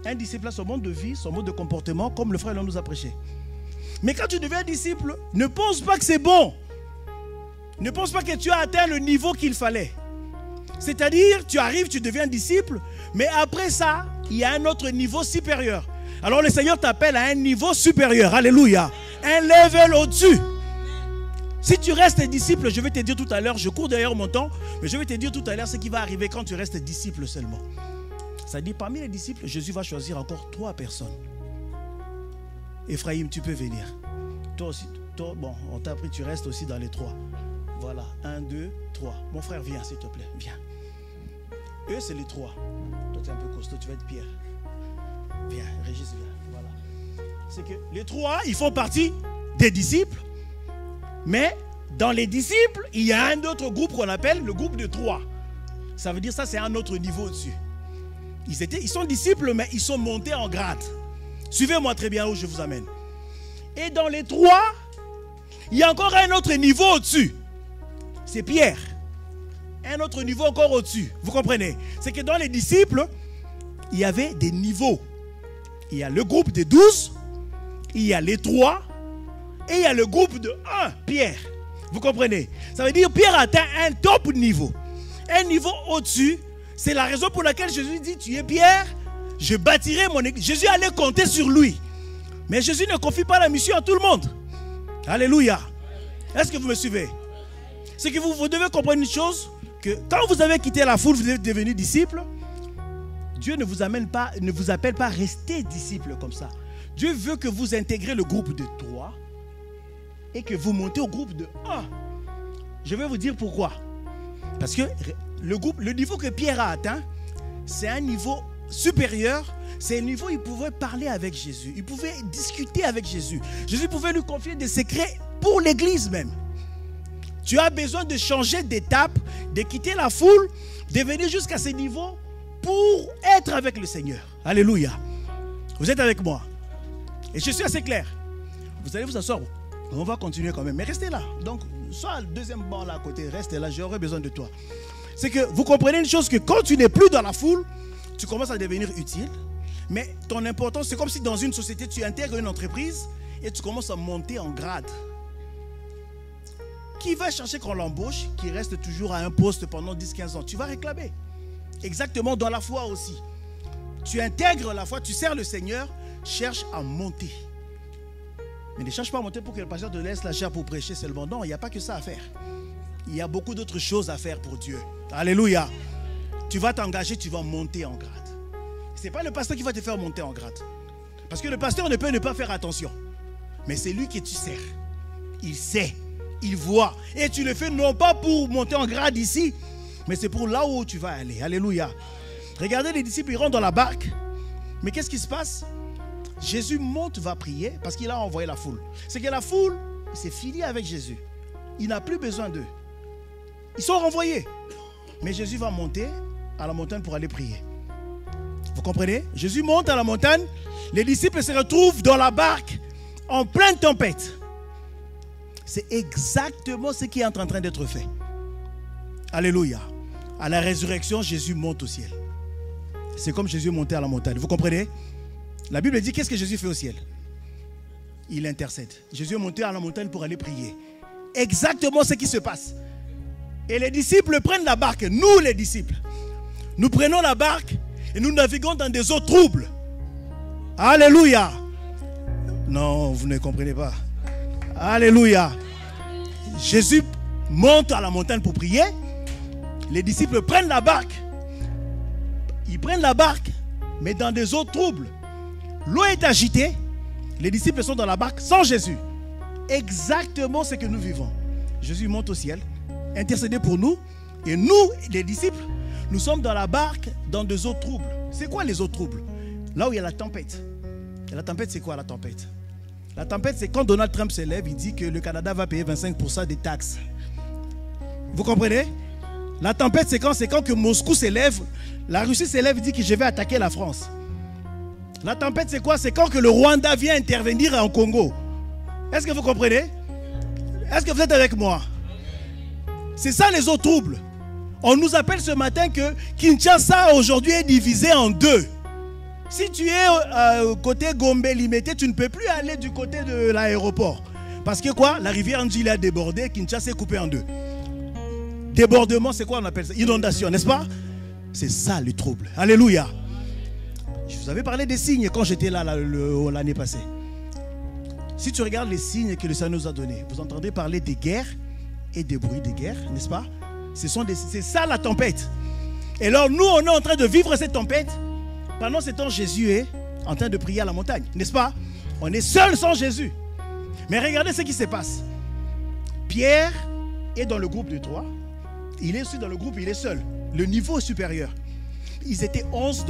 Un disciple a son mode de vie, son mode de comportement, comme le frère nous a prêché. Mais quand tu deviens disciple, ne pense pas que c'est bon. Ne pense pas que tu as atteint le niveau qu'il fallait. C'est-à-dire, tu arrives, tu deviens disciple, mais après ça, il y a un autre niveau supérieur. Alors le Seigneur t'appelle à un niveau supérieur. Alléluia. Un level au-dessus. Si tu restes disciple, je vais te dire tout à l'heure, je cours derrière mon temps, mais je vais te dire tout à l'heure ce qui va arriver quand tu restes disciple seulement. Ça dit, parmi les disciples, Jésus va choisir encore 3 personnes. Ephraïm, tu peux venir. Toi aussi, toi, bon, on t'a pris, tu restes aussi dans les 3. Voilà, 1, 2, 3. Mon frère, viens, s'il te plaît, viens. Eux, c'est les 3. Toi, tu es un peu costaud, tu vas être Pierre. Viens, Régis, viens. Voilà. C'est que les 3, ils font partie des disciples. Mais dans les disciples, il y a un autre groupe qu'on appelle le groupe de 3. Ça veut dire ça, c'est un autre niveau au-dessus. Ils sont disciples, mais ils sont montés en grade. Suivez-moi très bien où je vous amène. Et dans les 3, il y a encore un autre niveau au-dessus. C'est Pierre. Un autre niveau encore au-dessus. Vous comprenez? C'est que dans les disciples, il y avait des niveaux. Il y a le groupe de 12, il y a les 3, et il y a le groupe de 1, Pierre. Vous comprenez? Ça veut dire Pierre atteint un top niveau. Un niveau au-dessus. C'est la raison pour laquelle Jésus dit, tu es Pierre, je bâtirai mon église. Jésus allait compter sur lui. Mais Jésus ne confie pas la mission à tout le monde. Alléluia. Est-ce que vous me suivez? C'est que vous devez comprendre une chose, que quand vous avez quitté la foule, vous êtes devenu disciple. Dieu ne vous appelle pas à rester disciple comme ça. Dieu veut que vous intégrez le groupe de 3 et que vous montez au groupe de 1. Je vais vous dire pourquoi. Parce que le niveau que Pierre a atteint, c'est un niveau supérieur. C'est un niveau où il pouvait parler avec Jésus. Il pouvait discuter avec Jésus. Jésus pouvait lui confier des secrets pour l'église même. Tu as besoin de changer d'étape, de quitter la foule, de venir jusqu'à ce niveau pour être avec le Seigneur. Alléluia. Vous êtes avec moi? Et je suis assez clair. Vous allez vous asseoir. On va continuer quand même. Mais restez là. Donc, soit le deuxième banc là à côté, restez là, j'aurai besoin de toi. C'est que vous comprenez une chose, que quand tu n'es plus dans la foule, tu commences à devenir utile. Mais ton importance, c'est comme si dans une société, tu intègres une entreprise et tu commences à monter en grade. Qui va chercher qu'on l'embauche, qui reste toujours à un poste pendant 10-15 ans? Tu vas réclamer. Exactement dans la foi aussi. Tu intègres la foi, tu sers le Seigneur, cherche à monter. Mais ne cherche pas à monter pour que le pasteur te laisse la chair pour prêcher seulement. Non, il n'y a pas que ça à faire. Il y a beaucoup d'autres choses à faire pour Dieu. Alléluia. Tu vas t'engager, tu vas monter en grade. Ce n'est pas le pasteur qui va te faire monter en grade. Parce que le pasteur ne peut ne pas faire attention. Mais c'est lui que tu sers. Il sait, il voit. Et tu le fais non pas pour monter en grade ici, mais c'est pour là où tu vas aller. Alléluia. Regardez les disciples, ils rentrent dans la barque. Mais qu'est-ce qui se passe? Jésus monte, va prier, parce qu'il a envoyé la foule. C'est que la foule, c'est fini avec Jésus. Il n'a plus besoin d'eux. Ils sont renvoyés. Mais Jésus va monter à la montagne pour aller prier. Vous comprenez? Jésus monte à la montagne. Les disciples se retrouvent dans la barque en pleine tempête. C'est exactement ce qui est en train d'être fait. Alléluia. À la résurrection, Jésus monte au ciel. C'est comme Jésus montait à la montagne. Vous comprenez? La Bible dit, qu'est-ce que Jésus fait au ciel? Il intercède. Jésus est monté à la montagne pour aller prier. Exactement ce qui se passe. Et les disciples prennent la barque. Nous, les disciples, nous prenons la barque et nous naviguons dans des eaux troubles. Alléluia. Non, vous ne comprenez pas. Alléluia. Jésus monte à la montagne pour prier. Les disciples prennent la barque. Ils prennent la barque, mais dans des eaux troubles. L'eau est agitée. Les disciples sont dans la barque sans Jésus. Exactement ce que nous vivons. Jésus monte au ciel, intercédé pour nous. Et nous, les disciples, nous sommes dans la barque, dans des eaux troubles. C'est quoi les eaux troubles? Là où il y a la tempête. Et la tempête, c'est quoi la tempête? La tempête, c'est quand Donald Trump se lève, il dit que le Canada va payer 25% des taxes. Vous comprenez? La tempête, c'est quand que Moscou s'élève, la Russie s'élève et dit que je vais attaquer la France. La tempête, c'est quoi? C'est quand que le Rwanda vient intervenir en Congo. Est-ce que vous comprenez? Est-ce que vous êtes avec moi? C'est ça les eaux troubles. On nous appelle ce matin que Kinshasa aujourd'hui est divisé en deux. Si tu es côté Gombe limité, tu ne peux plus aller du côté de l'aéroport. Parce que quoi? La rivière Ndjili a débordé, Kinshasa est coupée en deux. Débordement, c'est quoi on appelle ça? Inondation, n'est-ce pas? C'est ça le trouble. Alléluia. Je vous avais parlé des signes quand j'étais là l'année passée. Si tu regardes les signes que le Seigneur nous a donnés, vous entendez parler des guerres et des bruits de guerre, n'est-ce pas? C'est ça la tempête. Et alors nous, on est en train de vivre cette tempête. Pendant ce temps, Jésus est en train de prier à la montagne, n'est-ce pas? On est seul sans Jésus. Mais regardez ce qui se passe. Pierre est dans le groupe de 3. Il est aussi dans le groupe, il est seul. Le niveau est supérieur. Ils étaient 12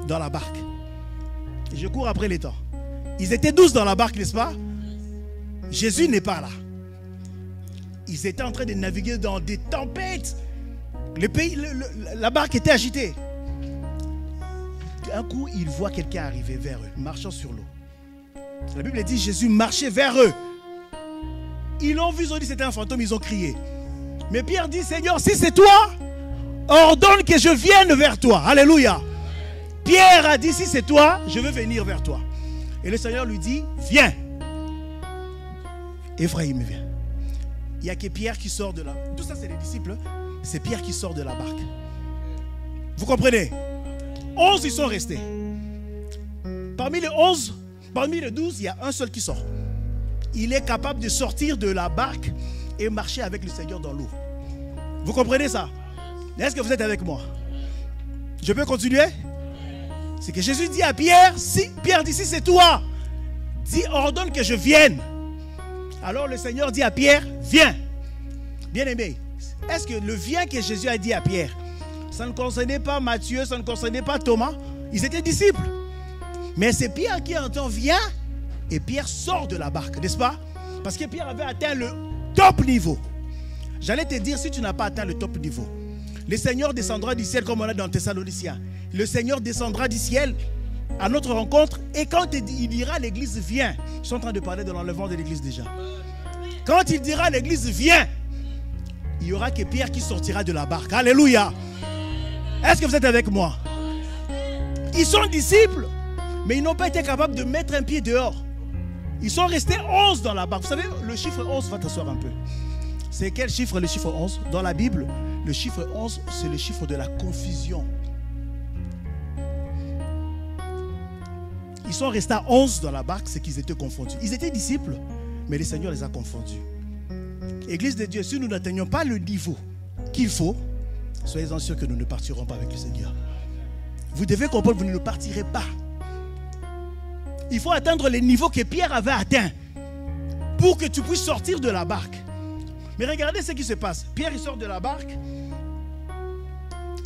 dans la barque. Et je cours après les temps. Ils étaient 12 dans la barque, n'est-ce pas? Jésus n'est pas là. Ils étaient en train de naviguer dans des tempêtes. La barque était agitée. Un coup, ils voient quelqu'un arriver vers eux, marchant sur l'eau. La Bible dit Jésus marchait vers eux. Ils l'ont vu, ils ont dit c'était un fantôme, ils ont crié. Mais Pierre dit, Seigneur, si c'est toi, ordonne que je vienne vers toi. Alléluia. Pierre a dit, si c'est toi, je veux venir vers toi. Et le Seigneur lui dit, viens. Ephraïm vient. Il n'y a que Pierre qui sort de la... Tout ça, c'est les disciples. C'est Pierre qui sort de la barque. Vous comprenez? 11, ils sont restés. Parmi les 11, parmi les 12, il y a un seul qui sort. Il est capable de sortir de la barque et marcher avec le Seigneur dans l'eau. Vous comprenez ça? Est-ce que vous êtes avec moi? Je peux continuer? C'est que Jésus dit à Pierre, Pierre dit, si c'est toi, dis, ordonne que je vienne. Alors le Seigneur dit à Pierre, viens. Bien-aimé, est-ce que le viens que Jésus a dit à Pierre, ça ne concernait pas Matthieu, ça ne concernait pas Thomas? Ils étaient disciples. Mais c'est Pierre qui entend viens, et Pierre sort de la barque, n'est-ce pas? Parce que Pierre avait atteint le top niveau. J'allais te dire, si tu n'as pas atteint le top niveau, le Seigneur descendra du ciel comme on a dans Thessaloniciens. Le Seigneur descendra du ciel à notre rencontre, et quand il dira à l'église viens, je suis en train de parler de l'enlèvement de l'église déjà. Quand il dira à l'église viens, il n'y aura que Pierre qui sortira de la barque. Alléluia. Est-ce que vous êtes avec moi? Ils sont disciples, mais ils n'ont pas été capables de mettre un pied dehors. Ils sont restés 11 dans la barque. Vous savez, le chiffre 11, va t'asseoir un peu. C'est quel chiffre, le chiffre 11? Dans la Bible, le chiffre 11, c'est le chiffre de la confusion. Ils sont restés à 11 dans la barque, c'est qu'ils étaient confondus. Ils étaient disciples, mais le Seigneur les a confondus. Église de Dieu, si nous n'atteignons pas le niveau qu'il faut, soyez-en sûrs que nous ne partirons pas avec le Seigneur. Vous devez comprendre, vous ne partirez pas. Il faut atteindre les niveaux que Pierre avait atteints pour que tu puisses sortir de la barque. Mais regardez ce qui se passe. Pierre, il sort de la barque.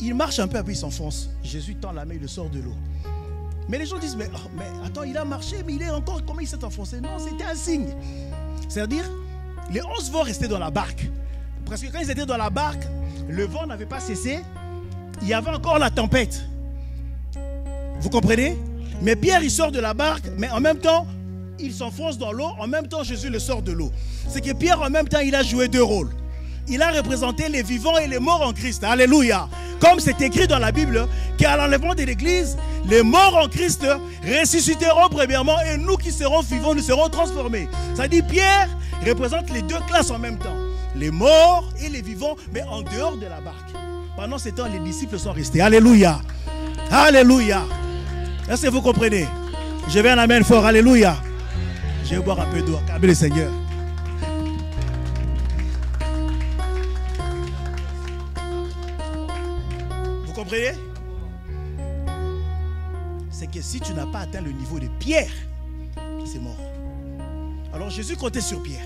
Il marche un peu, puis il s'enfonce. Jésus tend la main, il le sort de l'eau. Mais les gens disent, mais attends, il a marché, mais il est encore, comment il s'est enfoncé? Non, c'était un signe. C'est-à-dire, les 11 vont rester dans la barque. Parce que quand ils étaient dans la barque, le vent n'avait pas cessé. Il y avait encore la tempête. Vous comprenez? Mais Pierre, il sort de la barque, mais en même temps, il s'enfonce dans l'eau. En même temps, Jésus le sort de l'eau. C'est que Pierre, en même temps, il a joué deux rôles. Il a représenté les vivants et les morts en Christ. Alléluia. Comme c'est écrit dans la Bible, qu'à l'enlèvement de l'Église, les morts en Christ ressusciteront premièrement et nous qui serons vivants, nous serons transformés. Ça dit Pierre représente les deux classes en même temps. Les morts et les vivants, mais en dehors de la barque. Pendant ce temps, les disciples sont restés. Alléluia. Alléluia. Est-ce que vous comprenez? Je vais en amen fort. Alléluia. Je vais boire un peu d'eau. Acclamer le Seigneur. Vous comprenez? C'est que si tu n'as pas atteint le niveau de Pierre, c'est mort. Alors Jésus comptait sur Pierre.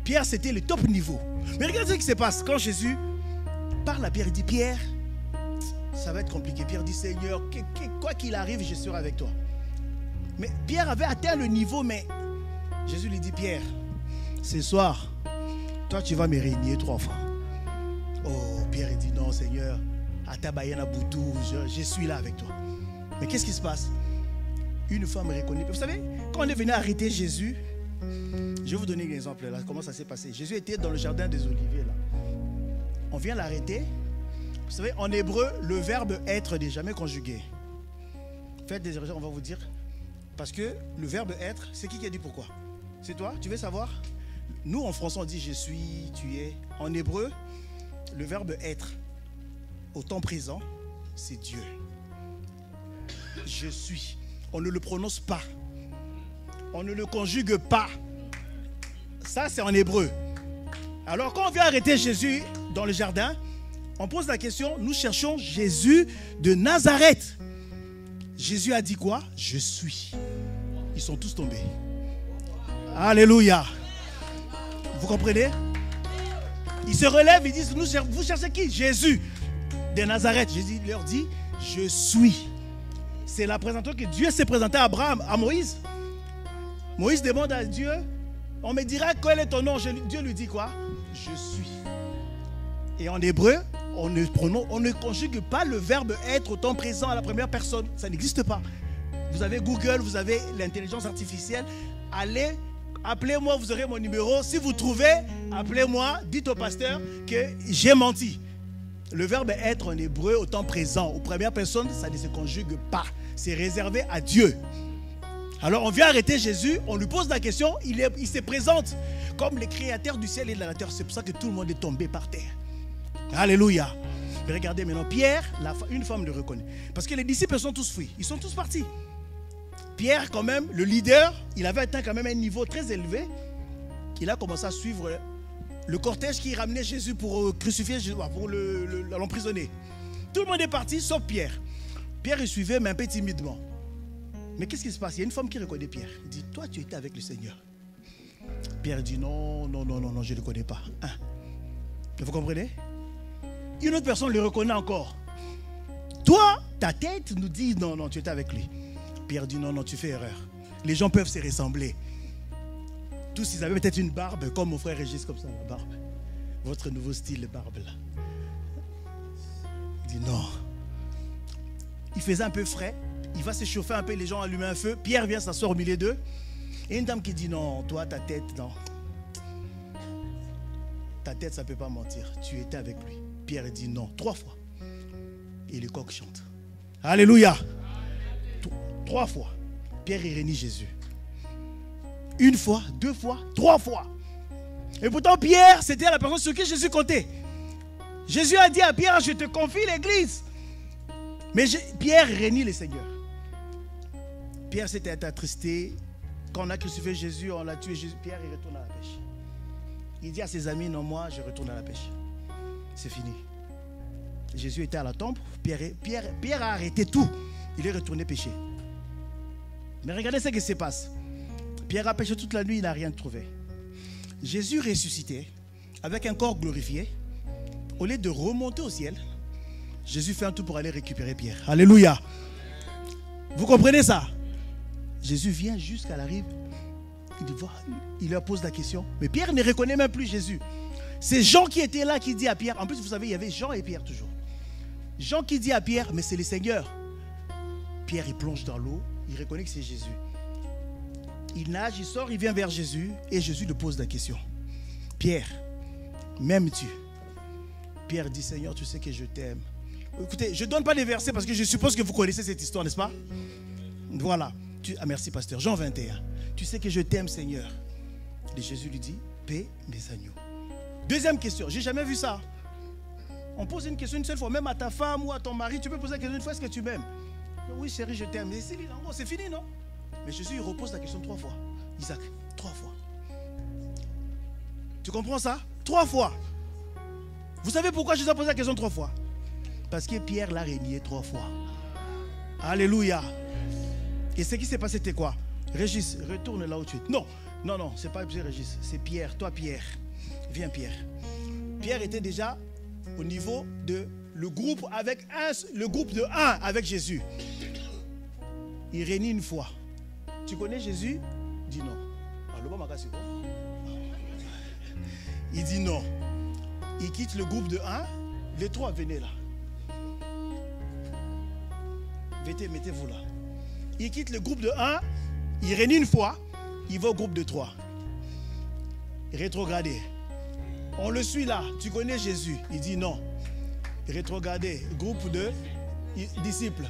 Pierre, c'était le top niveau. Mais regardez ce qui se passe. Quand Jésus parle à Pierre, il dit, Pierre, ça va être compliqué. Pierre dit, Seigneur, quoi qu'il arrive, je serai avec toi. Mais Pierre avait atteint le niveau, mais Jésus lui dit, Pierre, ce soir, toi tu vas me régner 3 fois. Oh, Pierre il dit, non Seigneur, Atabayana Boutou, je suis là avec toi. Mais qu'est-ce qui se passe? Une femme reconnaît. Vous savez, quand on est venu arrêter Jésus, je vais vous donner un exemple là, comment ça s'est passé. Jésus était dans le jardin des Oliviers là. On vient l'arrêter. Vous savez, en hébreu, le verbe être n'est jamais conjugué. Faites des erreurs, on va vous dire. Parce que le verbe être, c'est qui a dit pourquoi? C'est toi? Tu veux savoir? Nous, en français, on dit je suis, tu es. En hébreu, le verbe être, au temps présent, c'est Dieu. Je suis. On ne le prononce pas. On ne le conjugue pas. Ça, c'est en hébreu. Alors, quand on vient arrêter Jésus dans le jardin, on pose la question, nous cherchons Jésus de Nazareth. Jésus a dit quoi? Je suis. Ils sont tous tombés. Alléluia. Vous comprenez? Ils se relèvent, ils disent, vous cherchez qui? Jésus de Nazareth. Jésus leur dit, je suis. C'est la présentation que Dieu s'est présenté à Abraham, à Moïse. Moïse demande à Dieu, on me dira quel est ton nom. Dieu lui dit quoi? Je suis. Et en hébreu, on ne conjugue pas le verbe être au temps présent à la première personne. Ça n'existe pas. Vous avez Google, vous avez l'intelligence artificielle. Allez, appelez-moi, vous aurez mon numéro. Si vous trouvez, appelez-moi, dites au pasteur que j'ai menti. Le verbe être en hébreu au temps présent, aux premières personnes, ça ne se conjugue pas. C'est réservé à Dieu. Alors on vient arrêter Jésus, on lui pose la question, il se présente comme le créateur du ciel et de la terre. C'est pour ça que tout le monde est tombé par terre. Alléluia. Mais regardez maintenant, Pierre, une femme le reconnaît. Parce que les disciples sont tous fuis, ils sont tous partis. Pierre, quand même, le leader, il avait atteint quand même un niveau très élevé. Il a commencé à suivre le cortège qui ramenait Jésus pour crucifier Jésus, pour l'emprisonner. Tout le monde est parti, sauf Pierre. Pierre, il suivait, mais un peu timidement. Mais qu'est-ce qui se passe? Il y a une femme qui reconnaît Pierre. Il dit, toi, tu étais avec le Seigneur. Pierre dit, non, je ne le connais pas. Hein? Vous comprenez? Une autre personne le reconnaît encore. Toi, ta tête nous dit, non, tu étais avec lui. Pierre dit, non, tu fais erreur. Les gens peuvent se ressembler. Tous, ils avaient peut-être une barbe, comme mon frère Régis, comme ça, la barbe. Votre nouveau style de barbe, là. Il dit, non. Il faisait un peu frais. Il va se chauffer un peu, les gens allument un feu. Pierre vient s'asseoir au milieu d'eux. Et une dame qui dit, non, toi, ta tête, non. Ta tête, ça ne peut pas mentir. Tu étais avec lui. Pierre dit non, 3 fois. Et le coq chante. Alléluia. 3 fois. Pierre il renie Jésus. 1 fois, 2 fois, 3 fois. Et pourtant Pierre, c'était la personne sur qui Jésus comptait. Jésus a dit à Pierre, je te confie l'église. Mais Pierre renie le Seigneur. Pierre s'était attristé. Quand on a crucifié Jésus, on l'a tué. Pierre il retourne à la pêche. Il dit à ses amis, non, moi je retourne à la pêche. C'est fini. Jésus était à la tombe. Pierre a arrêté tout. Il est retourné pêcher. Mais regardez ce qui se passe. Pierre a pêché toute la nuit, il n'a rien trouvé. Jésus ressuscité, avec un corps glorifié, au lieu de remonter au ciel, Jésus fait un tout pour aller récupérer Pierre. Alléluia. Vous comprenez ça? Jésus vient jusqu'à la rive. Il leur pose la question. Mais Pierre ne reconnaît même plus Jésus. C'est Jean qui était là qui dit à Pierre. En plus, vous savez, il y avait Jean et Pierre toujours. Jean qui dit à Pierre, mais c'est le Seigneur. Pierre, il plonge dans l'eau. Il reconnaît que c'est Jésus. Il nage, il sort, il vient vers Jésus. Et Jésus lui pose la question. Pierre, m'aimes-tu? Pierre dit, Seigneur, tu sais que je t'aime. Écoutez, je ne donne pas les versets parce que je suppose que vous connaissez cette histoire, n'est-ce pas? Voilà. Merci, pasteur. Jean 21. Tu sais que je t'aime, Seigneur. Et Jésus lui dit, paie mes agneaux. Deuxième question. J'ai jamais vu ça. On pose une question une seule fois. Même à ta femme ou à ton mari, tu peux poser la question une fois, est-ce que tu m'aimes? Oui, chérie, je t'aime. Mais c'est fini, non? Mais Jésus, il repose la question 3 fois. Isaac, 3 fois. Tu comprends ça? 3 fois. Vous savez pourquoi Jésus a posé la question 3 fois? Parce que Pierre l'a renié 3 fois. Alléluia. Et ce qui s'est passé, c'était quoi? Régis, retourne là où tu es. Non, c'est pas Régis, c'est Pierre. Toi, Pierre. Viens, Pierre. Pierre était déjà au niveau de le groupe de 1 avec Jésus. Il renie 1 fois. Tu connais Jésus? Dis non. Il dit non. Il quitte le groupe de 1. Les 3, venez là. Mettez-vous là. Il quitte le groupe de 1. Il renie 1 fois. Il va au groupe de 3. Rétrogradé. On le suit là. Tu connais Jésus? Il dit non. Rétrogradé. Groupe de disciples.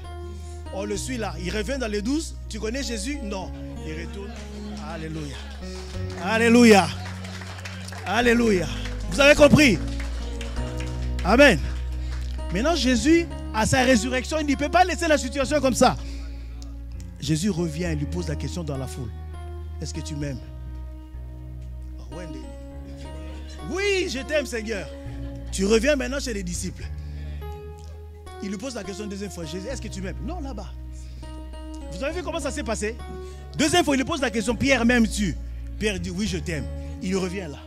On le suit là. Il revient dans les 12. Tu connais Jésus? Non. Il retourne. Alléluia. Alléluia. Alléluia. Vous avez compris? Amen. Maintenant, Jésus, à sa résurrection, il ne peut pas laisser la situation comme ça. Jésus revient et lui pose la question dans la foule. Est-ce que tu m'aimes? Oui, je t'aime, Seigneur. Tu reviens maintenant chez les disciples. Il lui pose la question une deuxième fois. Jésus, est-ce que tu m'aimes? Non, là-bas. Vous avez vu comment ça s'est passé? Deuxième fois, il lui pose la question. Pierre, m'aimes-tu? Pierre dit, oui, je t'aime. Il revient là.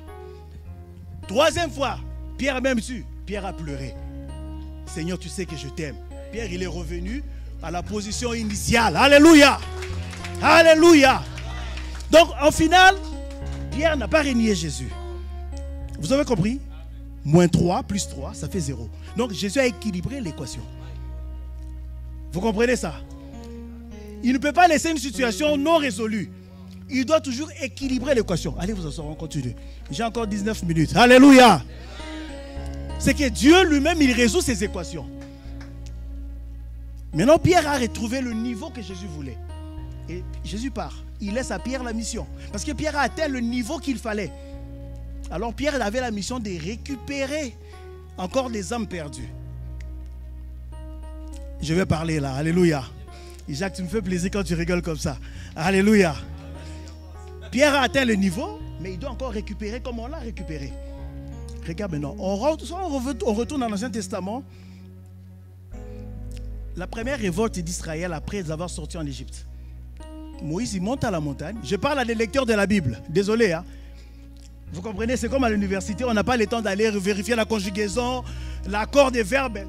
Troisième fois, Pierre, m'aimes-tu? Pierre a pleuré. Seigneur, tu sais que je t'aime. Pierre, il est revenu à la position initiale. Alléluia. Alléluia. Donc, en final, Pierre n'a pas renié Jésus. Vous avez compris? Moins 3 plus 3, ça fait 0. Donc, Jésus a équilibré l'équation. Vous comprenez ça? Il ne peut pas laisser une situation non résolue. Il doit toujours équilibrer l'équation. Allez, vous asseoir, on continue. J'ai encore 19 minutes. Alléluia. C'est que Dieu lui-même, il résout ses équations. Maintenant, Pierre a retrouvé le niveau que Jésus voulait. Et Jésus part. Il laisse à Pierre la mission. Parce que Pierre a atteint le niveau qu'il fallait. Alors Pierre avait la mission de récupérer encore des âmes perdues. Je vais parler là. Alléluia. Jacques, tu me fais plaisir quand tu rigoles comme ça. Alléluia. Pierre a atteint le niveau, mais il doit encore récupérer comme on l'a récupéré. Regarde maintenant. On retourne dans l'Ancien Testament. La première révolte d'Israël après avoir sorti en Égypte. Moïse, il monte à la montagne. Je parle à des lecteurs de la Bible. Désolé, hein. Vous comprenez, c'est comme à l'université, on n'a pas le temps d'aller vérifier la conjugaison, l'accord des verbes.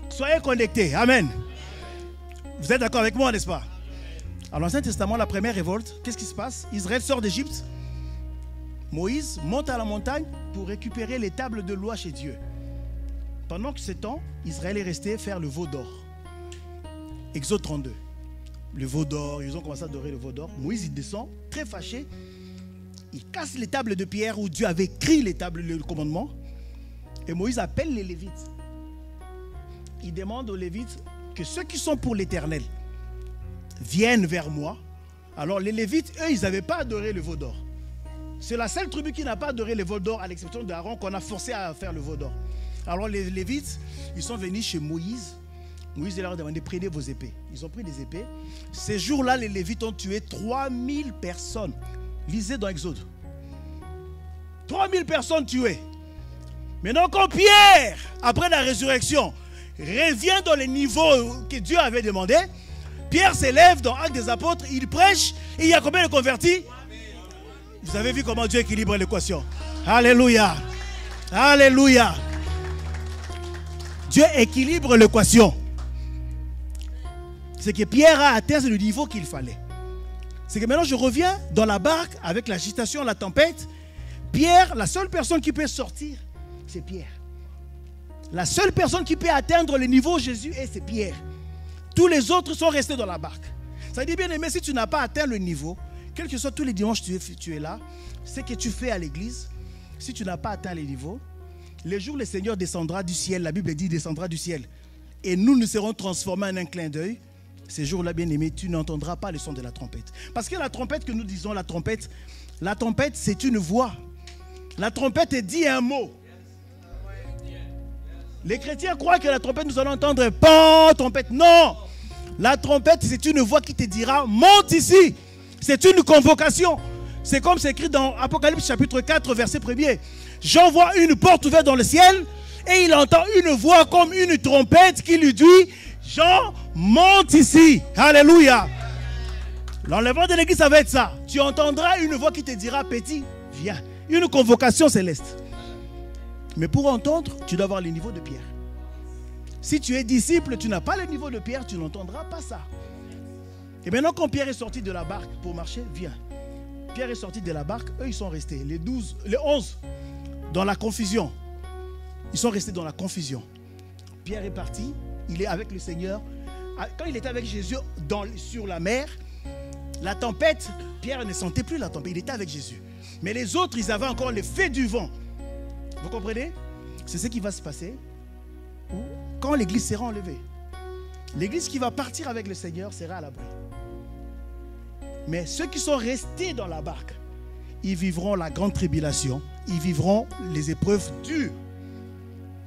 Soyez connectés. Amen. Vous êtes d'accord avec moi, n'est-ce pas? À l'Ancien Testament, la première révolte, qu'est-ce qui se passe? Israël sort d'Égypte. Moïse monte à la montagne pour récupérer les tables de loi chez Dieu. Pendant que ce temps, Israël est resté faire le veau d'or. Exode 32. Le veau d'or, ils ont commencé à adorer le veau d'or. Moïse, il descend, très fâché. Il casse les tables de pierre où Dieu avait écrit les tables, le commandement. Et Moïse appelle les Lévites. Il demande aux Lévites que ceux qui sont pour l'Éternel viennent vers moi. Alors les Lévites, eux, ils n'avaient pas adoré le veau d'or. C'est la seule tribu qui n'a pas adoré le veau d'or, à l'exception d'Aaron, qu'on a forcé à faire le veau d'or. Alors les Lévites, ils sont venus chez Moïse. Moïse leur a demandé, prenez vos épées. Ils ont pris des épées. Ces jours-là, les Lévites ont tué 3000 personnes. Lisez dans Exode. 3000 personnes tuées. Maintenant, quand Pierre, après la résurrection, revient dans les niveaux que Dieu avait demandé, Pierre s'élève dans Actes des Apôtres, il prêche, et il y a combien de convertis? Vous avez vu comment Dieu équilibre l'équation. Alléluia. Alléluia. Dieu équilibre l'équation. C'est que Pierre a atteint le niveau qu'il fallait. C'est que maintenant je reviens dans la barque avec l'agitation, la tempête. Pierre, la seule personne qui peut sortir, c'est Pierre. La seule personne qui peut atteindre le niveau Jésus est, c'est Pierre. Tous les autres sont restés dans la barque. Ça dit bien aimé, si tu n'as pas atteint le niveau, quel que soit tous les dimanches tu es là, ce que tu fais à l'église, si tu n'as pas atteint les niveaux, les jours le Seigneur descendra du ciel, la Bible dit descendra du ciel, et nous nous serons transformés en un clin d'œil. Ces jours-là, bien aimé, tu n'entendras pas le son de la trompette. Parce que la trompette que nous disons, la trompette, c'est une voix. La trompette dit un mot. Les chrétiens croient que la trompette, nous allons entendre pan, trompette. Non! La trompette, c'est une voix qui te dira, monte ici. C'est une convocation. C'est comme c'est écrit dans Apocalypse chapitre 4, verset 1er. Jean voit une porte ouverte dans le ciel et il entend une voix comme une trompette qui lui dit, Jean, monte ici. Alléluia. L'enlèvement de l'église, ça va être ça. Tu entendras une voix qui te dira, petit, viens. Une convocation céleste. Mais pour entendre, tu dois avoir le niveau de Pierre. Si tu es disciple, tu n'as pas le niveau de Pierre, tu n'entendras pas ça. Et maintenant, quand Pierre est sorti de la barque pour marcher, viens. Pierre est sorti de la barque, eux ils sont restés. Les 11, dans la confusion. Ils sont restés dans la confusion. Pierre est parti, il est avec le Seigneur. Quand il était avec Jésus sur la mer, la tempête, Pierre ne sentait plus la tempête, il était avec Jésus. Mais les autres, ils avaient encore l'effet du vent. Vous comprenez? C'est ce qui va se passer quand l'église sera enlevée. L'église qui va partir avec le Seigneur sera à l'abri. Mais ceux qui sont restés dans la barque, ils vivront la grande tribulation. Ils vivront les épreuves dures.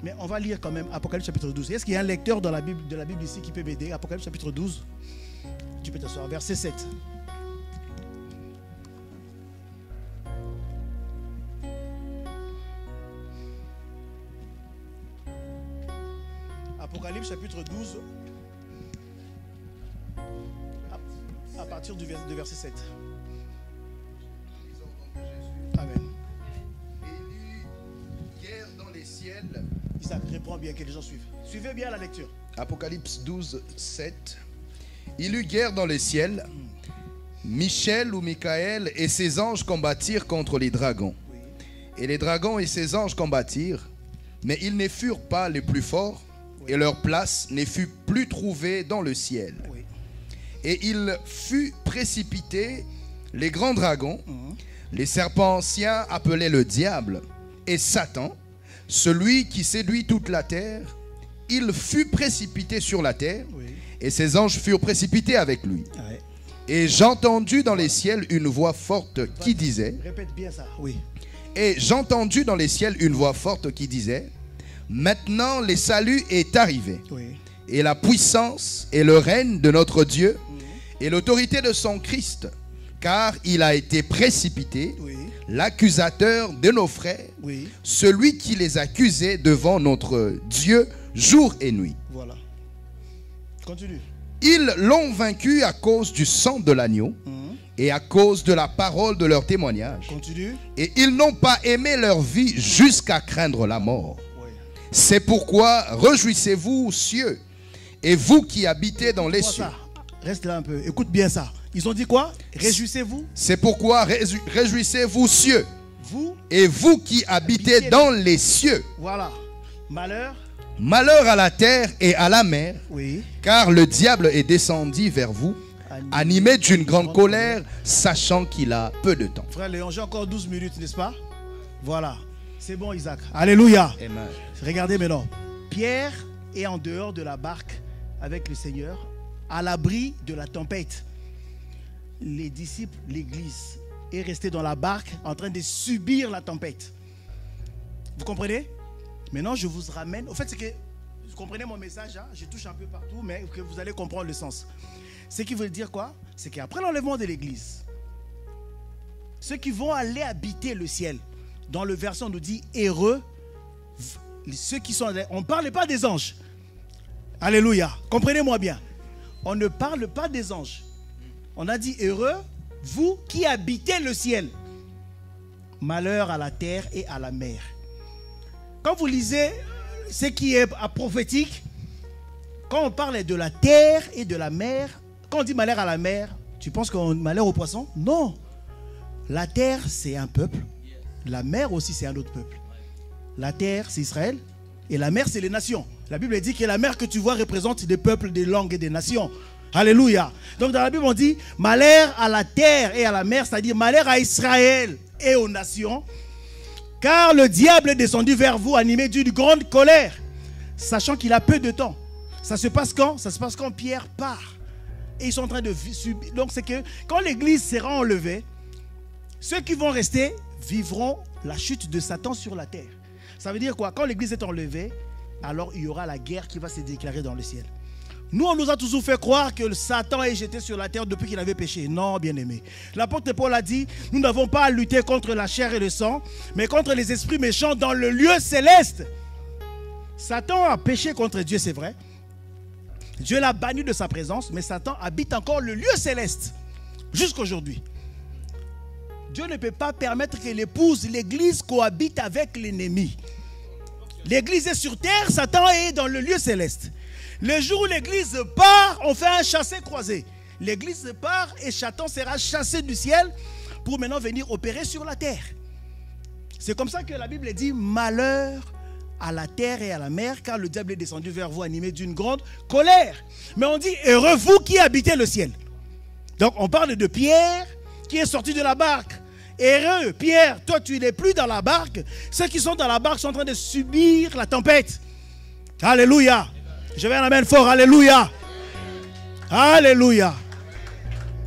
Mais on va lire quand même Apocalypse chapitre 12. Est-ce qu'il y a un lecteur dans la Bible, de la Bible ici qui peut m'aider? Apocalypse chapitre 12. Tu peux t'asseoir. Verset 7. Apocalypse chapitre 12. À partir de verset 7. Amen. Guerre dans les ciels. Isaac, réponds bien que les gens suivent. Suivez bien la lecture. Apocalypse 12, 7. Il eut guerre dans les ciels. Michel ou Michael et ses anges combattirent contre les dragons. Oui. Et les dragons et ses anges combattirent, mais ils ne furent pas les plus forts, et leur place ne fut plus trouvée dans le ciel. Oui. Et il fut précipité, les grands dragons, les serpents anciens appelés le diable, et Satan, celui qui séduit toute la terre. Il fut précipité sur la terre, Oui. et ses anges furent précipités avec lui. Ouais. Et j'entendis dans les ciels une voix forte qui disait, Répète bien ça. Oui. et j'entendis dans les ciels une voix forte qui disait, maintenant le salut est arrivé, Oui. et la puissance et le règne de notre Dieu, et l'autorité de son Christ, car il a été précipité, Oui. l'accusateur de nos frères, Oui. celui qui les accusait devant notre Dieu jour et nuit. Voilà. Continue. Ils l'ont vaincu à cause du sang de l'agneau et à cause de la parole de leur témoignage. Continue. Et ils n'ont pas aimé leur vie jusqu'à craindre la mort. Oui. C'est pourquoi réjouissez-vous, cieux, et vous qui habitez dans les cieux. Ça. Reste là un peu. Écoute bien ça. Ils ont dit quoi? Réjouissez-vous. C'est pourquoi réjouissez-vous, cieux, Vous. et vous qui habitez dans les cieux. Voilà. Malheur. Malheur à la terre et à la mer, Oui. car le diable est descendu vers vous, animé d'une grande colère, sachant qu'il a peu de temps. Frère Léon, j'ai encore 12 minutes, n'est-ce pas? Voilà. C'est bon, Isaac. Alléluia. Amen. Regardez maintenant. Pierre est en dehors de la barque avec le Seigneur, à l'abri de la tempête. Les disciples, l'église, est restée dans la barque en train de subir la tempête. Vous comprenez? Maintenant, je vous ramène. Au fait, c'est que, vous comprenez mon message, hein? Je touche un peu partout, mais que vous allez comprendre le sens. Ce qui veut dire quoi? C'est qu'après l'enlèvement de l'église, ceux qui vont aller habiter le ciel, dans le verset, on nous dit heureux, ceux qui sont. On ne parle pas des anges. Alléluia. Comprenez-moi bien. On ne parle pas des anges. On a dit heureux, vous qui habitez le ciel. Malheur à la terre et à la mer. Quand vous lisez ce qui est prophétique, quand on parle de la terre et de la mer, quand on dit malheur à la mer, tu penses qu'on malheur aux poissons? Non. La terre, c'est un peuple. La mer aussi, c'est un autre peuple. La terre, c'est Israël. Et la mer, c'est les nations. La Bible dit que la mer que tu vois représente des peuples, des langues et des nations. Alléluia. Donc dans la Bible, on dit malheur à la terre et à la mer, c'est-à-dire malheur à Israël et aux nations. Car le diable est descendu vers vous animé d'une grande colère, sachant qu'il a peu de temps. Ça se passe quand? Ça se passe quand Pierre part. Et ils sont en train de subir. Donc c'est que quand l'église sera enlevée, ceux qui vont rester vivront la chute de Satan sur la terre. Ça veut dire quoi? Quand l'église est enlevée, alors il y aura la guerre qui va se déclarer dans le ciel. Nous, on nous a toujours fait croire que Satan est jeté sur la terre depuis qu'il avait péché. Non, bien-aimé. L'apôtre Paul a dit, nous n'avons pas à lutter contre la chair et le sang, mais contre les esprits méchants dans le lieu céleste. Satan a péché contre Dieu, c'est vrai. Dieu l'a banni de sa présence, mais Satan habite encore le lieu céleste jusqu'aujourd'hui. Dieu ne peut pas permettre que l'épouse, l'église, cohabite avec l'ennemi. L'église est sur terre, Satan est dans le lieu céleste. Le jour où l'église part, on fait un chassé-croisé. L'église part et Satan sera chassé du ciel pour maintenant venir opérer sur la terre. C'est comme ça que la Bible dit malheur à la terre et à la mer, car le diable est descendu vers vous animé d'une grande colère. Mais on dit heureux vous qui habitez le ciel. Donc on parle de Pierre qui est sorti de la barque. Heureux Pierre, toi tu n'es plus dans la barque. Ceux qui sont dans la barque sont en train de subir la tempête. Alléluia. Je vais en amène fort, alléluia. Alléluia.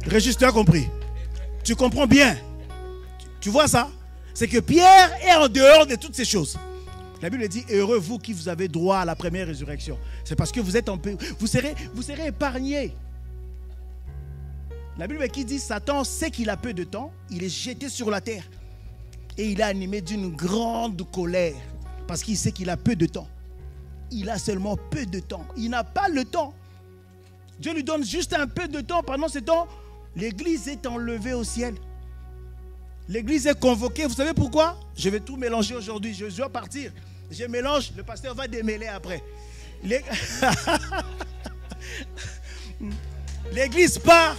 Régis, tu as compris? Tu comprends bien? Tu vois ça? C'est que Pierre est en dehors de toutes ces choses. La Bible dit, heureux vous qui vous avez droit à la première résurrection. C'est parce que vous êtes en paix. Vous serez épargnés. La Bible qui dit, Satan sait qu'il a peu de temps, il est jeté sur la terre. Et il est animé d'une grande colère. Parce qu'il sait qu'il a peu de temps. Il a seulement peu de temps. Il n'a pas le temps. Dieu lui donne juste un peu de temps. Pendant ce temps, l'église est enlevée au ciel. L'église est convoquée. Vous savez pourquoi? Je vais tout mélanger aujourd'hui. Je dois partir. Je mélange. Le pasteur va démêler après. L'église part.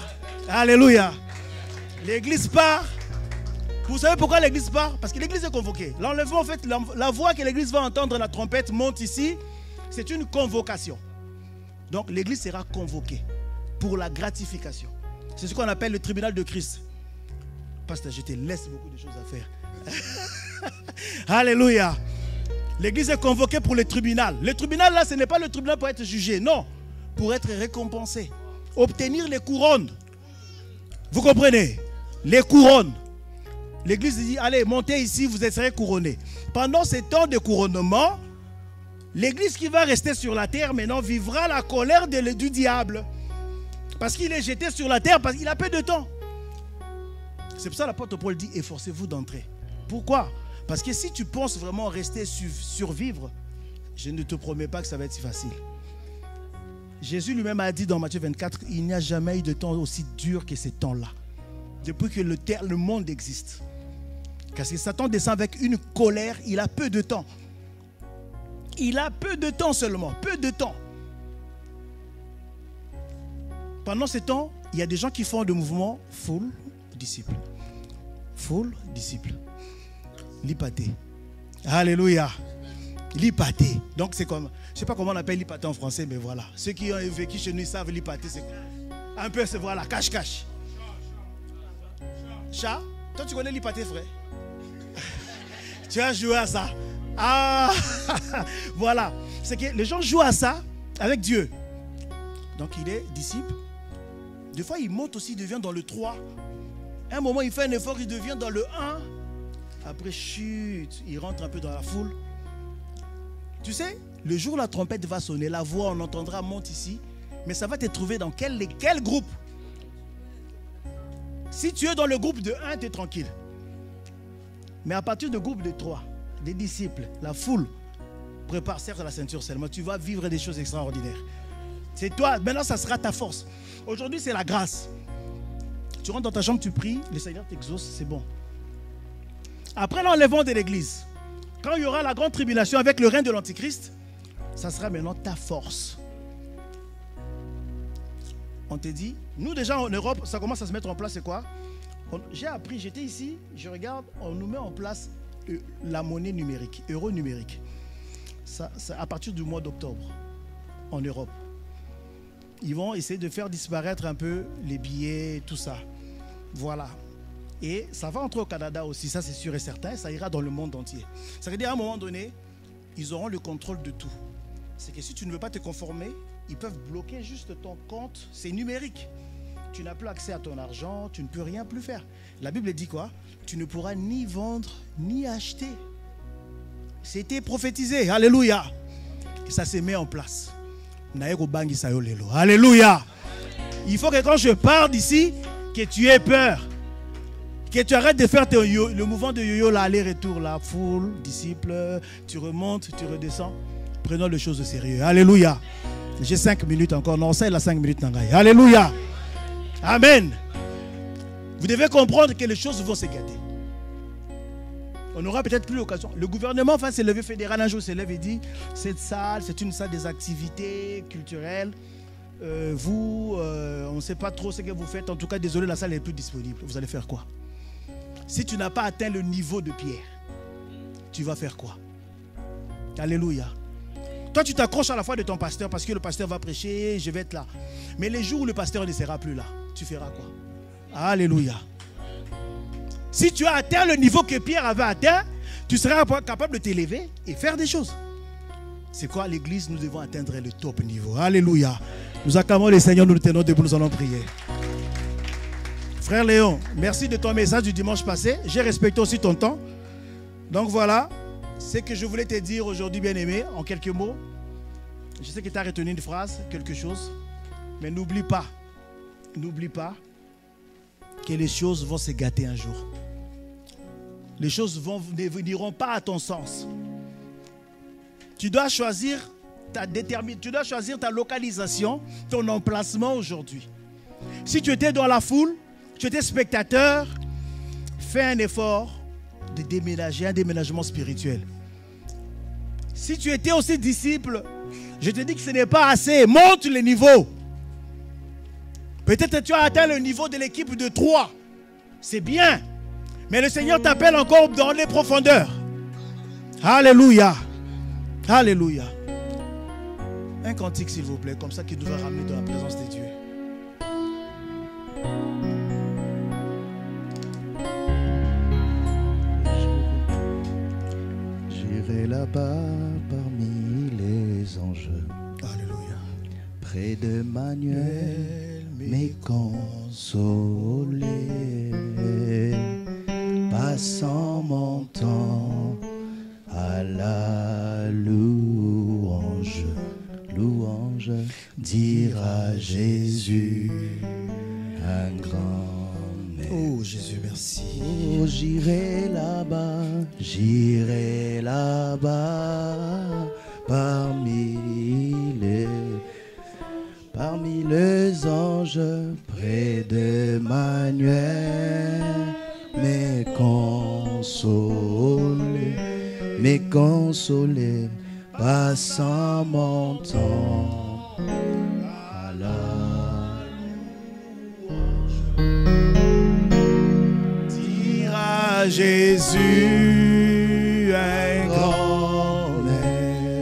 Alléluia. L'église part. Vous savez pourquoi l'église part? Parce que l'église est convoquée. L'enlèvement, en fait, la voix que l'église va entendre, la trompette monte ici. C'est une convocation. Donc l'église sera convoquée pour la gratification. C'est ce qu'on appelle le tribunal de Christ. Pasteur, je te laisse beaucoup de choses à faire. Alléluia. L'église est convoquée pour le tribunal. Le tribunal là, ce n'est pas le tribunal pour être jugé. Non, pour être récompensé. Obtenir les couronnes. Vous comprenez? Les couronnes. L'église dit, allez, montez ici, vous serez couronnés. Pendant ces temps de couronnement, l'église qui va rester sur la terre maintenant vivra la colère du diable. Parce qu'il est jeté sur la terre, parce qu'il a peu de temps. C'est pour ça que l'apôtre Paul dit, efforcez-vous d'entrer. Pourquoi? Parce que si tu penses vraiment rester survivre, je ne te promets pas que ça va être si facile. Jésus lui-même a dit dans Matthieu 24, il n'y a jamais eu de temps aussi dur que ces temps-là. Depuis que le monde existe. Parce que Satan descend avec une colère, il a peu de temps. Il a peu de temps seulement, peu de temps. Pendant ce temps, il y a des gens qui font le mouvement full disciple. Full disciple. Lipaté. Alléluia. Lipaté. Donc c'est comme, je ne sais pas comment on appelle lipaté en français, mais voilà. Ceux qui ont vécu chez nous, ils savent lipaté, c'est un peu, c'est voilà, cache-cache. Chat, toi tu connais lipaté, frère? Tu as joué à ça. Ah, voilà. C'est que les gens jouent à ça avec Dieu. Donc il est disciple. Des fois il monte aussi, il devient dans le 3. Un moment il fait un effort, il devient dans le 1. Après chute, il rentre un peu dans la foule. Tu sais, le jour où la trompette va sonner, la voix on entendra monte ici. Mais ça va te trouver dans quel groupe? Si tu es dans le groupe de 1, tu es tranquille. Mais à partir du groupe de 3, des disciples, la foule, prépare certes la ceinture seulement. Tu vas vivre des choses extraordinaires. C'est toi, maintenant ça sera ta force. Aujourd'hui c'est la grâce. Tu rentres dans ta chambre, tu pries, le Seigneur t'exauce, c'est bon. Après l'enlèvement de l'église, quand il y aura la grande tribulation avec le règne de l'Antichrist, ça sera maintenant ta force. On te dit, nous déjà en Europe, ça commence à se mettre en place, c'est quoi? J'ai appris, j'étais ici, je regarde, on nous met en place la monnaie numérique, euro numérique. Ça, à partir du mois d'octobre, en Europe. Ils vont essayer de faire disparaître un peu les billets, tout ça. Voilà. Et ça va entrer au Canada aussi, ça c'est sûr et certain, ça ira dans le monde entier. Ça veut dire à un moment donné, ils auront le contrôle de tout. C'est que si tu ne veux pas te conformer, ils peuvent bloquer juste ton compte, c'est numérique. Tu n'as plus accès à ton argent, tu ne peux rien plus faire. La Bible dit quoi? Tu ne pourras ni vendre, ni acheter. C'était prophétisé, alléluia. Et ça s'est mis en place. Alléluia. Il faut que quand je pars d'ici, que tu aies peur. Que tu arrêtes de faire le mouvement de yo-yo, aller-retour, la foule, disciple, tu remontes, tu redescends. Prenons les choses au sérieux. Alléluia. J'ai 5 minutes encore. Non, ça il a 5 minutes. Alléluia. Amen. Vous devez comprendre que les choses vont se gâter. On n'aura peut-être plus l'occasion. Le gouvernement s'est levé fédéral un jour, s'est levé et dit, cette salle, c'est une salle des activités culturelles. On ne sait pas trop ce que vous faites. En tout cas, désolé, la salle n'est plus disponible. Vous allez faire quoi? Si tu n'as pas atteint le niveau de Pierre, tu vas faire quoi? Alléluia. Toi, tu t'accroches à la foi de ton pasteur parce que le pasteur va prêcher, je vais être là. Mais les jours où le pasteur ne sera plus là, tu feras quoi? Alléluia. Si tu as atteint le niveau que Pierre avait atteint, tu seras capable de t'élever et faire des choses. C'est quoi l'église? Nous devons atteindre le top niveau. Alléluia. Nous acclamons le Seigneur, nous nous tenons debout, nous allons prier. Frère Léon, merci de ton message du dimanche passé. J'ai respecté aussi ton temps. Donc voilà, ce que je voulais te dire aujourd'hui, bien-aimé, en quelques mots. Je sais que tu as retenu une phrase, quelque chose. Mais n'oublie pas que les choses vont se gâter un jour. Les choses n'iront pas à ton sens. Tu dois choisir ta localisation, ton emplacement aujourd'hui. Si tu étais dans la foule, tu étais spectateur, fais un effort de déménager, un déménagement spirituel. Si tu étais aussi disciple, je te dis que ce n'est pas assez. Monte le niveau. Peut-être que tu as atteint le niveau de l'équipe de 3. C'est bien. Mais le Seigneur t'appelle encore dans les profondeurs. Alléluia. Alléluia. Un cantique s'il vous plaît, comme ça qui nous va ramener dans la présence de Dieu. J'irai là-bas parmi les anges. Alléluia. Près de Manuel, mais consolé. Passant mon temps à la louange. Louange, dire à Jésus un grand merci. Oh Jésus, merci. Oh, j'irai là-bas, parmi les anges, près de Manuel, mais consolé, passant mon temps à la louange. Dire à Jésus un grand merci.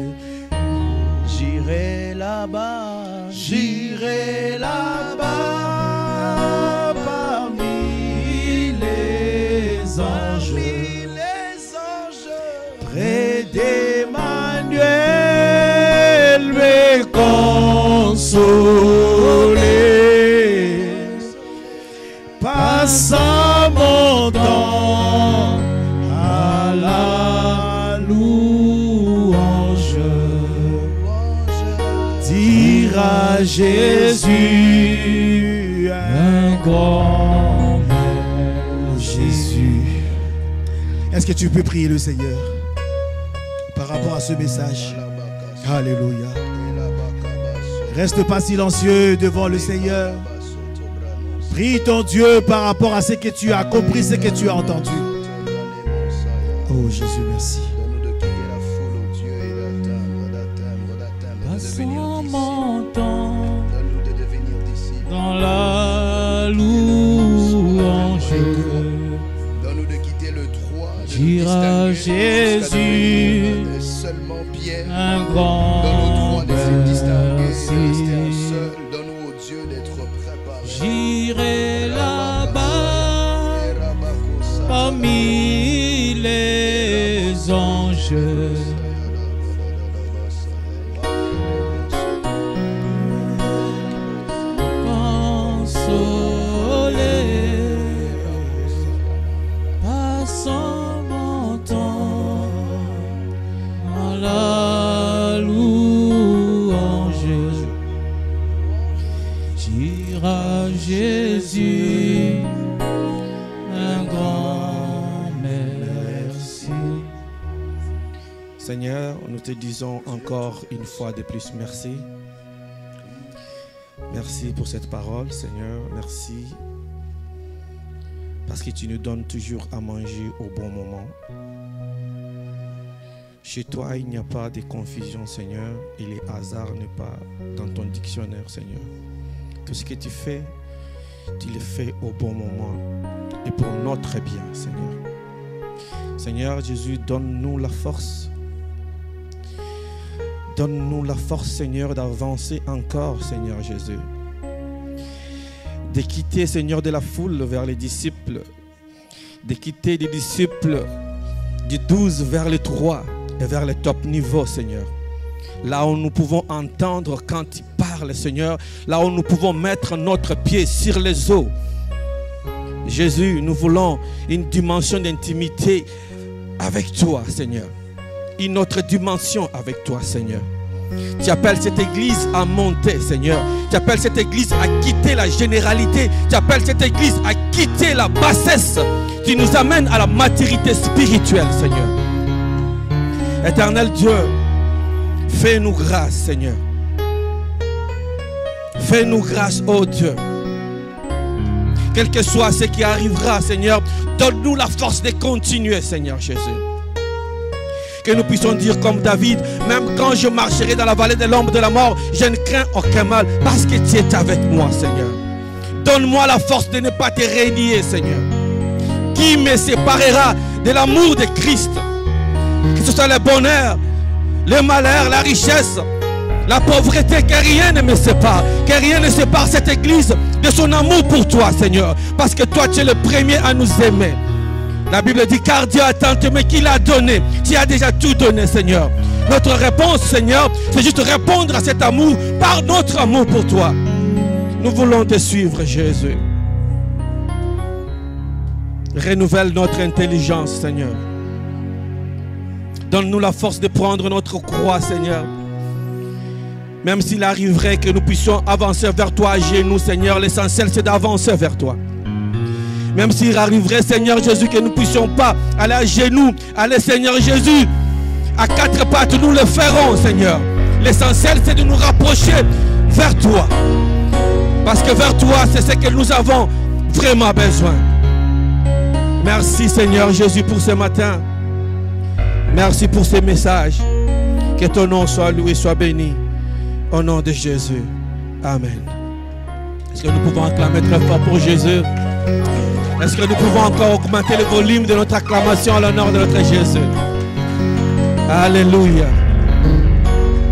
J'irai là-bas, parmi les anges, près d'Emmanuel, me consoler, passant mon temps à la louange, dire à Jésus un grand Jésus. Est-ce que tu peux prier le Seigneur par rapport à ce message? Alléluia. Reste pas silencieux devant le Seigneur. Prie ton Dieu par rapport à ce que tu as compris, ce que tu as entendu. Oh Jésus, merci. Passons mon temps dans la louange. Donne-nous de quitter le 3, Dire à Jésus un grand merci. Donne-nous au Dieu d'être préparé. J'irai là-bas parmi les anges. Passant mon temps à la louange, dire à Jésus un grand merci. Seigneur, nous te disons encore une fois de plus merci. Merci pour cette parole, Seigneur. Merci parce que tu nous donnes toujours à manger au bon moment. Chez toi, il n'y a pas de confusion, Seigneur, et les hasards n'est pas dans ton dictionnaire, Seigneur. Tout ce que tu fais, tu le fais au bon moment et pour notre bien, Seigneur. Seigneur Jésus, donne-nous la force. Donne-nous la force, Seigneur, d'avancer encore, Seigneur Jésus. De quitter, Seigneur, de la foule vers les disciples. De quitter des disciples du 12 vers le 3 et vers le top niveau, Seigneur. Là où nous pouvons entendre quand il parle parle, Seigneur, là où nous pouvons mettre notre pied sur les eaux. Jésus, nous voulons une dimension d'intimité avec toi, Seigneur. Une autre dimension avec toi, Seigneur. Tu appelles cette église à monter, Seigneur. Tu appelles cette église à quitter la généralité. Tu appelles cette église à quitter la bassesse. Tu nous amènes à la maturité spirituelle, Seigneur. Éternel Dieu, fais-nous grâce, Seigneur. Fais-nous grâce, oh Dieu. Quel que soit ce qui arrivera, Seigneur, donne-nous la force de continuer, Seigneur Jésus. Que nous puissions dire comme David, même quand je marcherai dans la vallée de l'ombre de la mort, je ne crains aucun mal parce que tu es avec moi, Seigneur. Donne-moi la force de ne pas te renier, Seigneur. Qui me séparera de l'amour de Christ? Que ce soit le bonheur, le malheur, la richesse, la pauvreté, que rien ne me sépare. Que rien ne sépare cette église de son amour pour toi, Seigneur. Parce que toi, tu es le premier à nous aimer. La Bible dit, car Dieu a tant aimé qu'il a donné. Tu as déjà tout donné, Seigneur. Notre réponse, Seigneur, c'est juste répondre à cet amour par notre amour pour toi. Nous voulons te suivre, Jésus. Renouvelle notre intelligence, Seigneur. Donne-nous la force de prendre notre croix, Seigneur. Même s'il arriverait que nous puissions avancer vers toi à genoux, Seigneur, l'essentiel c'est d'avancer vers toi. Même s'il arriverait, Seigneur Jésus, que nous ne puissions pas aller à genoux, aller, Seigneur Jésus, à quatre pattes, nous le ferons, Seigneur. L'essentiel c'est de nous rapprocher vers toi. Parce que vers toi, c'est ce que nous avons vraiment besoin. Merci, Seigneur Jésus, pour ce matin. Merci pour ces messages. Que ton nom soit loué, soit béni. Au nom de Jésus. Amen. Est-ce que nous pouvons acclamer très fort pour Jésus? Est-ce que nous pouvons encore augmenter le volume de notre acclamation à l'honneur de notre Jésus? Alléluia.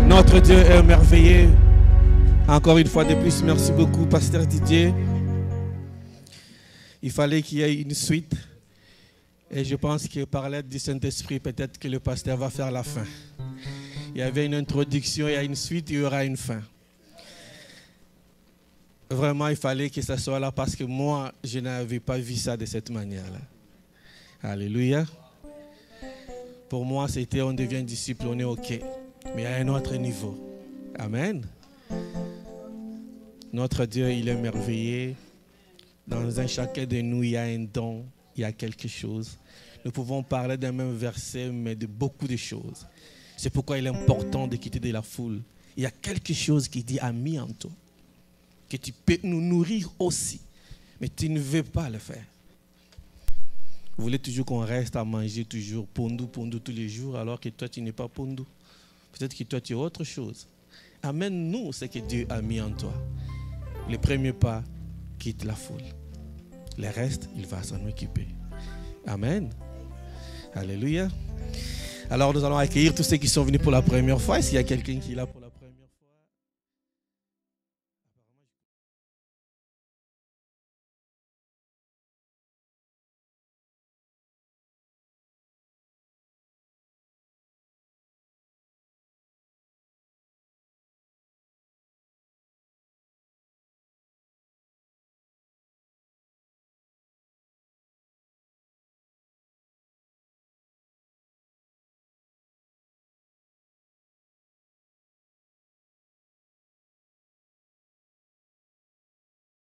Notre Dieu est merveilleux. Encore une fois de plus, merci beaucoup, Pasteur Didier. Il fallait qu'il y ait une suite. Et je pense que par l'aide du Saint-Esprit, peut-être que le pasteur va faire la fin. Il y avait une introduction, il y a une suite, il y aura une fin. Vraiment, il fallait que ça soit là parce que moi, je n'avais pas vu ça de cette manière-là. Alléluia. Pour moi, c'était on devient disciple, on est OK. Mais il y a un autre niveau. Amen. Notre Dieu, il est merveilleux. Dans un chacun de nous, il y a un don, il y a quelque chose. Nous pouvons parler d'un même verset, mais de beaucoup de choses. C'est pourquoi il est important de quitter de la foule. Il y a quelque chose qui dit ami en toi. Que tu peux nous nourrir aussi. Mais tu ne veux pas le faire. Vous voulez toujours qu'on reste à manger toujours pondou tous les jours, alors que toi tu n'es pas pondou. Peut-être que toi tu es autre chose. Amène-nous ce que Dieu a mis en toi. Le premier pas, quitte la foule. Le reste, il va s'en occuper. Amen. Alléluia. Alors nous allons accueillir tous ceux qui sont venus pour la première fois. S'il y a quelqu'un qui est là pour la